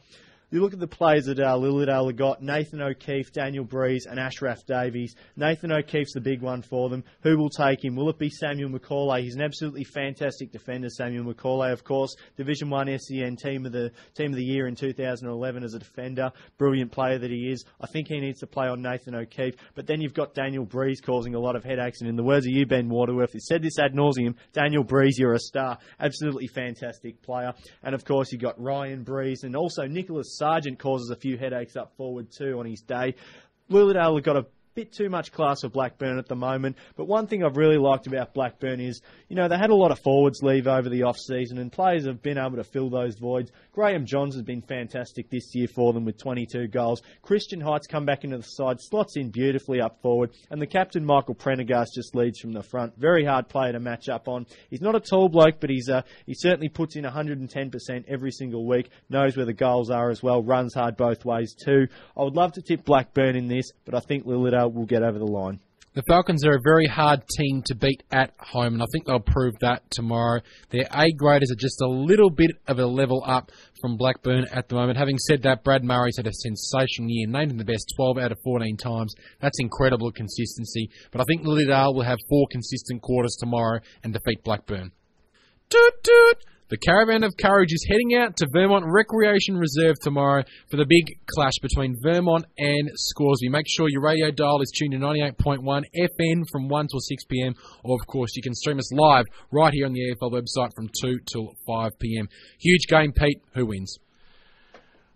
You look at the players that Lilydale have got, Nathan O'Keefe, Daniel Breeze and Ashraf Davies. Nathan O'Keefe's the big one for them. Who will take him? Will it be Samuel McCauley? He's an absolutely fantastic defender, Samuel McCauley, of course. Division 1 SEN Team of the Year in 2011 as a defender. Brilliant player that he is. I think he needs to play on Nathan O'Keefe. But then you've got Daniel Breeze causing a lot of headaches. And in the words of you, Ben Waterworth, you said this ad nauseum, Daniel Breeze, you're a star. Absolutely fantastic player. And of course, you've got Ryan Breeze. And also Nicholas Sargent causes a few headaches up forward too on his day. Lilydale have got a bit too much class for Blackburn at the moment, but one thing I've really liked about Blackburn is, they had a lot of forwards leave over the off-season and players have been able to fill those voids. Graham Johns has been fantastic this year for them with 22 goals. Christian Heights come back into the side, slots in beautifully up forward, and the captain Michael Prendergast just leads from the front. Very hard player to match up on. He's not a tall bloke, but he certainly puts in 110% every single week, knows where the goals are as well, runs hard both ways too. I would love to tip Blackburn in this, but I think Lilydale will get over the line. The Falcons are a very hard team to beat at home, and I think they'll prove that tomorrow. Their A-graders are just a little bit of a level up from Blackburn at the moment. Having said that, Brad Murray's had a sensational year, named him the best 12 out of 14 times. That's incredible consistency, but I think Lilydale will have 4 consistent quarters tomorrow and defeat Blackburn. Toot toot! The Caravan of Courage is heading out to Vermont Recreation Reserve tomorrow for the big clash between Vermont and Scoresby. Make sure your radio dial is tuned to 98.1 FN from 1 till 6 p.m. Or, of course, you can stream us live right here on the AFL website from 2 till 5 p.m. Huge game, Pete. Who wins?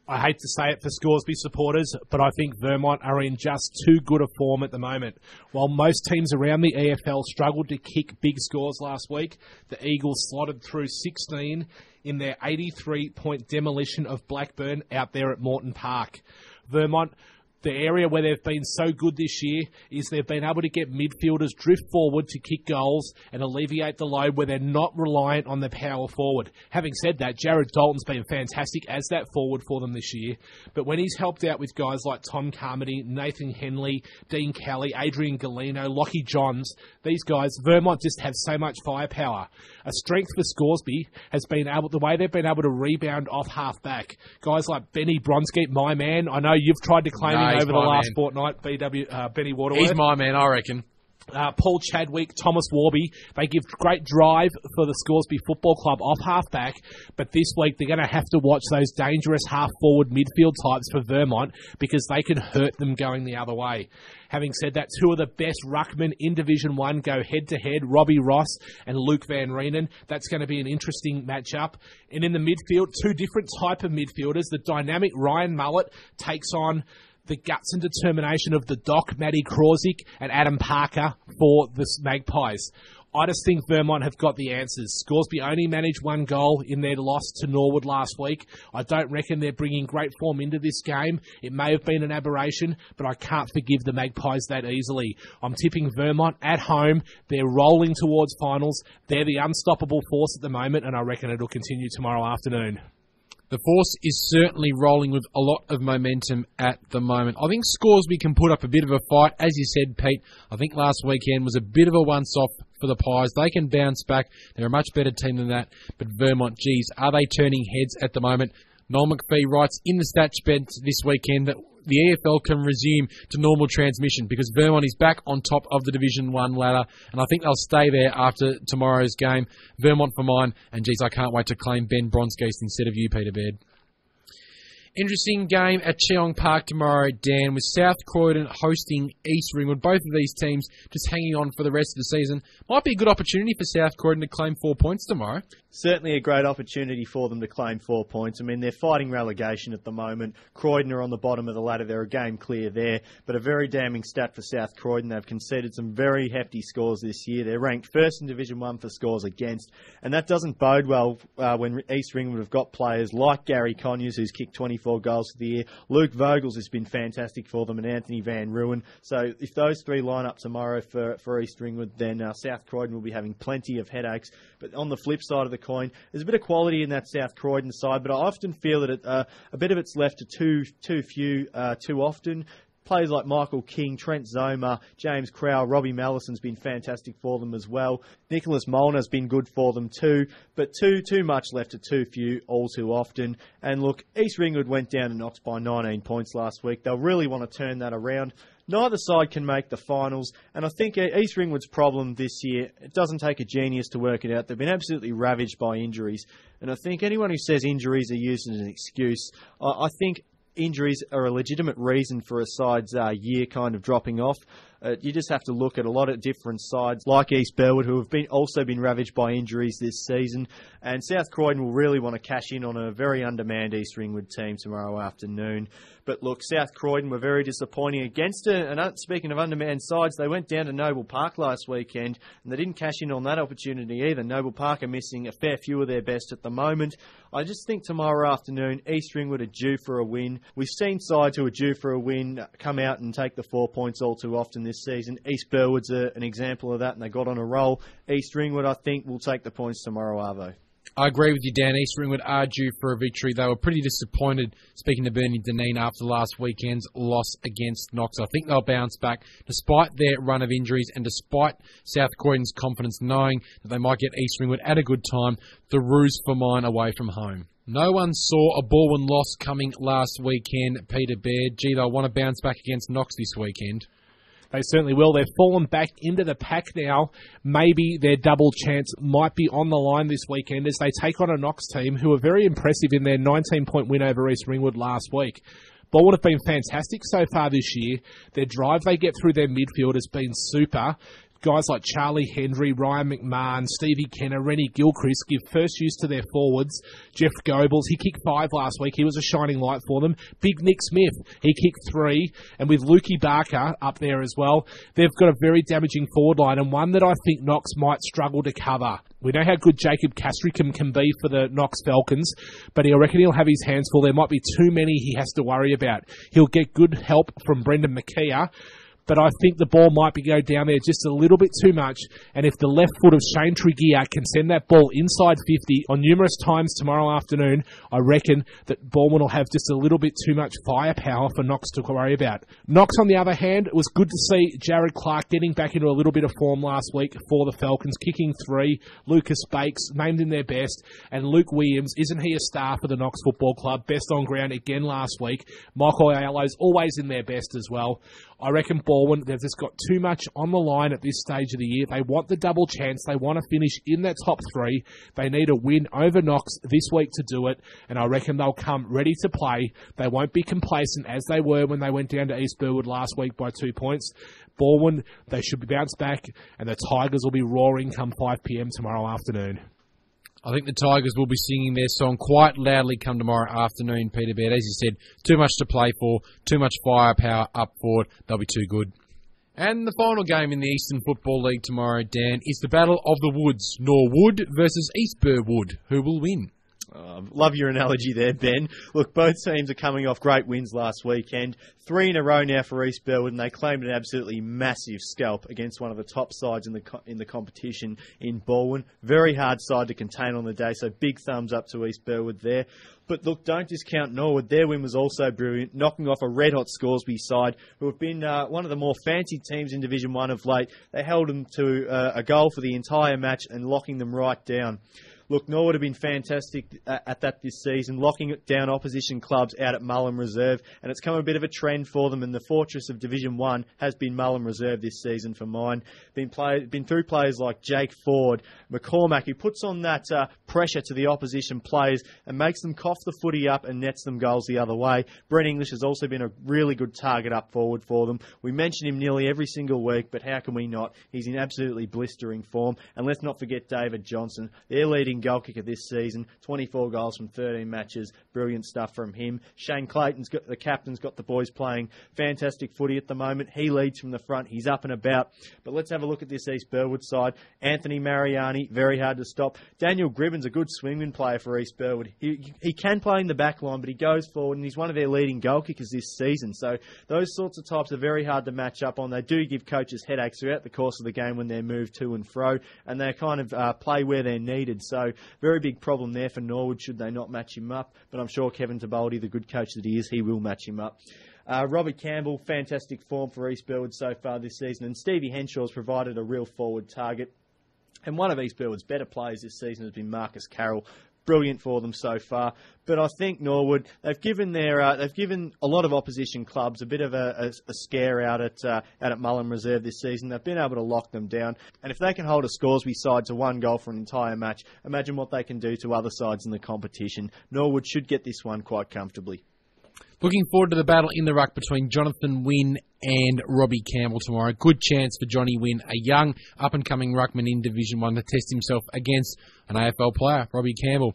I hate to say it for Scoresby supporters, but I think Vermont are in just too good a form at the moment. While most teams around the EFL struggled to kick big scores last week, the Eagles slotted through 16 in their 83-point demolition of Blackburn out there at Moreton Park. Vermont, the area where they've been so good this year is they've been able to get midfielders drift forward to kick goals and alleviate the load where they're not reliant on the power forward. Having said that, Jared Dalton's been fantastic as that forward for them this year, but when he's helped out with guys like Tom Carmody, Nathan Henley, Dean Kelly, Adrian Galino, Lockie Johns, these guys, Vermont just have so much firepower. A strength for Scoresby has been the way they've been able to rebound off half-back. Guys like Benny Bronski, my man, I know you've tried to claim him over the last fortnight, Benny Waterworth. He's my man, I reckon. Paul Chadwick, Thomas Warby, they give great drive for the Scoresby Football Club off half-back, but this week they're going to have to watch those dangerous half-forward midfield types for Vermont because they can hurt them going the other way. Having said that, 2 of the best ruckmen in Division 1 go head-to-head, Robbie Ross and Luke Van Reenen. That's going to be an interesting matchup. And in the midfield, 2 different type of midfielders. The dynamic Ryan Mullett takes on the guts and determination of the Doc, Matty Krawczyk, and Adam Parker for the Magpies. I just think Vermont have got the answers. Scoresby only managed 1 goal in their loss to Norwood last week. I don't reckon they're bringing great form into this game. It may have been an aberration, but I can't forgive the Magpies that easily. I'm tipping Vermont at home. They're rolling towards finals. They're the unstoppable force at the moment, and I reckon it'll continue tomorrow afternoon. The force is certainly rolling with a lot of momentum at the moment. I think Scoresby can put up a bit of a fight. As you said, Pete, I think last weekend was a bit of a once-off for the Pies. They can bounce back. They're a much better team than that. But Vermont, geez, are they turning heads at the moment? Noel McPhee writes in the stats bed this weekend that the EFL can resume to normal transmission because Vermont is back on top of the Division 1 ladder, and I think they'll stay there after tomorrow's game. Vermont for mine, and geez, I can't wait to claim Ben Bronskis instead of you, Peter Baird. Interesting game at Cheong Park tomorrow, Dan, with South Croydon hosting East Ringwood. Both of these teams just hanging on for the rest of the season. Might be a good opportunity for South Croydon to claim 4 points tomorrow. Certainly a great opportunity for them to claim 4 points. I mean, they're fighting relegation at the moment. Croydon are on the bottom of the ladder. They're a game clear there. But a very damning stat for South Croydon. They've conceded some very hefty scores this year. They're ranked first in Division 1 for scores against. And that doesn't bode well when East Ringwood have got players like Gary Conyers, who's kicked 24 goals for the year. Luke Vogels has been fantastic for them, and Anthony Van Ruin. So if those 3 line up tomorrow for East Ringwood, then South Croydon will be having plenty of headaches. But on the flip side of the coin, there's a bit of quality in that South Croydon side, but I often feel that a bit of it's left to too few too often. Players like Michael King, Trent Zoma, James Crow, Robbie Mallison's been fantastic for them as well. Nicholas Molnar's been good for them too, but too much left to too few all too often. And look, East Ringwood went down to Knox by 19 points last week. They'll really want to turn that around. Neither side can make the finals, and I think East Ringwood's problem this year, it doesn't take a genius to work it out. They've been absolutely ravaged by injuries, and I think anyone who says injuries are used as an excuse, I think injuries are a legitimate reason for a side's year kind of dropping off. You just have to look at a lot of different sides, like East Burwood, who have also been ravaged by injuries this season. And South Croydon will really want to cash in on a very undermanned East Ringwood team tomorrow afternoon. But look, South Croydon were very disappointing against it. And speaking of undermanned sides, they went down to Noble Park last weekend, and they didn't cash in on that opportunity either. Noble Park are missing a fair few of their best at the moment. I just think tomorrow afternoon, East Ringwood are due for a win. We've seen sides who are due for a win come out and take the 4 points all too often this season. East Burwood's an example of that, and they got on a roll. East Ringwood, I think, will take the points tomorrow, Arvo. I agree with you, Dan. East Ringwood are due for a victory. They were pretty disappointed, speaking to Bernie Deneen, after last weekend's loss against Knox. I think they'll bounce back despite their run of injuries and despite South Croydon's confidence knowing that they might get East Ringwood at a good time. The ruse for mine away from home. No one saw a Balwyn loss coming last weekend, Peter Baird. Gee, they'll want to bounce back against Knox this weekend. They certainly will. They've fallen back into the pack now. Maybe their double chance might be on the line this weekend as they take on a Knox team who are very impressive in their 19-point win over East Ringwood last week. Balwyn have been fantastic so far this year. Their drive they get through their midfield has been super. Guys like Charlie Hendry, Ryan McMahon, Stevie Kenner, Rennie Gilchrist give first use to their forwards. Jeff Goebbels, he kicked 5 last week. He was a shining light for them. Big Nick Smith, he kicked 3. And with Lukey Barker up there as well, they've got a very damaging forward line and one that I think Knox might struggle to cover. We know how good Jacob Castricum can be for the Knox Falcons, but I reckon he'll have his hands full. There might be too many he has to worry about. He'll get good help from Brendan McKeer, but I think the ball might be go down there just a little bit too much. And if the left foot of Shane Tregear can send that ball inside 50 on numerous times tomorrow afternoon, I reckon that Balwyn will have just a little bit too much firepower for Knox to worry about. Knox, on the other hand, it was good to see Jared Clark getting back into a little bit of form last week for the Falcons, kicking 3. Lucas Bakes, named in their best. And Luke Williams, isn't he a star for the Knox Football Club? Best on ground again last week. Michael Ayalo's always in their best as well. I reckon Balwyn, they've just got too much on the line at this stage of the year. They want the double chance. They want to finish in that top 3. They need a win over Knox this week to do it, and I reckon they'll come ready to play. They won't be complacent as they were when they went down to East Burwood last week by 2 points. Balwyn, they should be bounced back, and the Tigers will be roaring come 5 p.m. tomorrow afternoon. I think the Tigers will be singing their song quite loudly come tomorrow afternoon, Peter Baird. As you said, too much to play for, too much firepower up forward. They'll be too good. And the final game in the Eastern Football League tomorrow, Dan, is the Battle of the Woods. Norwood versus East Burwood. Who will win? Love your analogy there, Ben. Look, both teams are coming off great wins last weekend. 3 in a row now for East Burwood, and they claimed an absolutely massive scalp against one of the top sides in the competition in Balwyn. Very hard side to contain on the day, so big thumbs up to East Burwood there. But look, don't discount Norwood. Their win was also brilliant, knocking off a red-hot Scoresby side, who have been one of the more fancy teams in Division 1 of late. They held them to a goal for the entire match and locking them right down. Look, Norwood have been fantastic at that this season, locking down opposition clubs out at Mullum Reserve, and it's come a bit of a trend for them, and the fortress of Division 1 has been Mullum Reserve this season for mine. Been through players like Jake Ford, McCormack, who puts on that pressure to the opposition players and makes them cough the footy up and nets them goals the other way. Brent English has also been a really good target up forward for them. We mention him nearly every single week, but how can we not? He's in absolutely blistering form. And let's not forget David Johnson, their leading goal kicker this season, 24 goals from 13 matches. Brilliant stuff from him. Shane Clayton's the captain's got the boys playing fantastic footy at the moment. He leads from the front. He's up and about. But let's have a look at this East Burwood side. Anthony Mariani, very hard to stop. Daniel Gribben's a good swingman player for East Burwood. He can play in the back line, but he goes forward, and he's one of their leading goal kickers this season. So those sorts of types are very hard to match up on. They do give coaches headaches throughout the course of the game when they're moved to and fro, and they kind of play where they're needed. So So very big problem there for Norwood should they not match him up. But I'm sure Kevin Tiboldi, the good coach that he is, he will match him up. Robbie Campbell, fantastic form for East Burwood so far this season. And Stevie Henshaw's provided a real forward target. And one of East Burwood's better players this season has been Marcus Carroll. Brilliant for them so far. But I think Norwood, they've given a lot of opposition clubs a bit of a scare out at Mullen Reserve this season. They've been able to lock them down. And if they can hold a Scoresby side to 1 goal for an entire match, imagine what they can do to other sides in the competition. Norwood should get this one quite comfortably. Looking forward to the battle in the ruck between Jonathan Wynn and Robbie Campbell tomorrow. Good chance for Johnny Wynn, a young up-and-coming ruckman in Division 1, to test himself against an AFL player, Robbie Campbell.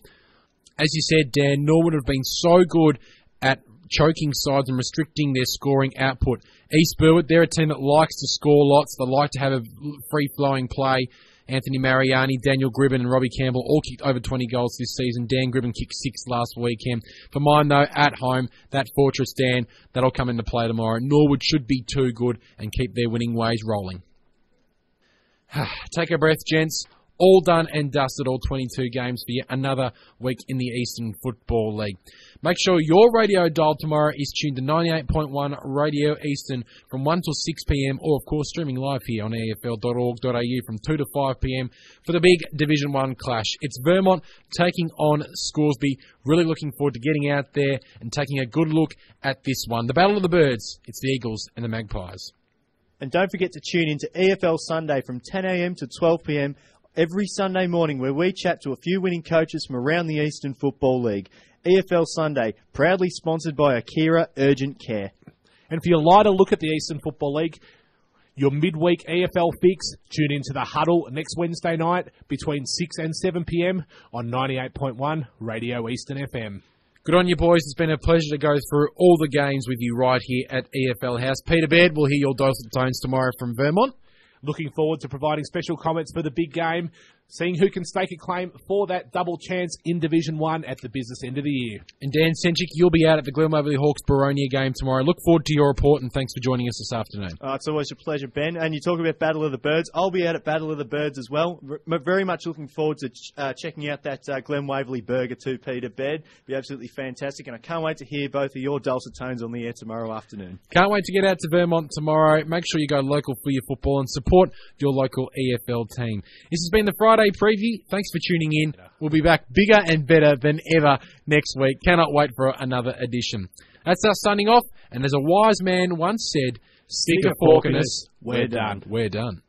As you said, Dan, Norwood have been so good at choking sides and restricting their scoring output. East Burwood, they're a team that likes to score lots. They like to have a free-flowing play. Anthony Mariani, Daniel Gribben and Robbie Campbell all kicked over 20 goals this season. Dan Gribben kicked 6 last weekend. For mine, though, at home, that Fortress Dan, that'll come into play tomorrow. Norwood should be too good and keep their winning ways rolling. Take a breath, gents. All done and dusted, all 22 games for yet another week in the Eastern Football League. Make sure your radio dial tomorrow is tuned to 98.1 Radio Eastern from 1 till 6 p.m. or, of course, streaming live here on afl.org.au from 2 to 5 p.m. for the big Division 1 clash. It's Vermont taking on Scoresby. Really looking forward to getting out there and taking a good look at this one. The Battle of the Birds. It's the Eagles and the Magpies. And don't forget to tune in to EFL Sunday from 10 a.m. to 12 p.m. every Sunday morning, where we chat to a few winning coaches from around the Eastern Football League. EFL Sunday, proudly sponsored by Akira Urgent Care. And for your lighter look at the Eastern Football League, your midweek EFL fix, tune into the Huddle next Wednesday night between 6 and 7 p.m. on 98.1 Radio Eastern FM. Good on you, boys. It's been a pleasure to go through all the games with you right here at EFL House. Peter Baird will hear your dulcet tones tomorrow from Vermont. Looking forward to providing special comments for the big game, seeing who can stake a claim for that double chance in Division 1 at the business end of the year. And Dan Cencic, you'll be out at the Glen Waverley Hawks Baronia game tomorrow. Look forward to your report, and thanks for joining us this afternoon. It's always a pleasure, Ben. And you talk about Battle of the Birds. I'll be out at Battle of the Birds as well. Very much looking forward to checking out that Glen Waverley burger too, Peter Baird. Be absolutely fantastic, and I can't wait to hear both of your dulcet tones on the air tomorrow afternoon. Can't wait to get out to Vermont tomorrow. Make sure you go local for your football and support your local EFL team. This has been the Friday preview. Thanks for tuning in. We'll be back bigger and better than ever next week. Cannot wait for another edition. That's us signing off. And as a wise man once said, stick a fork in us. We're done. We're done.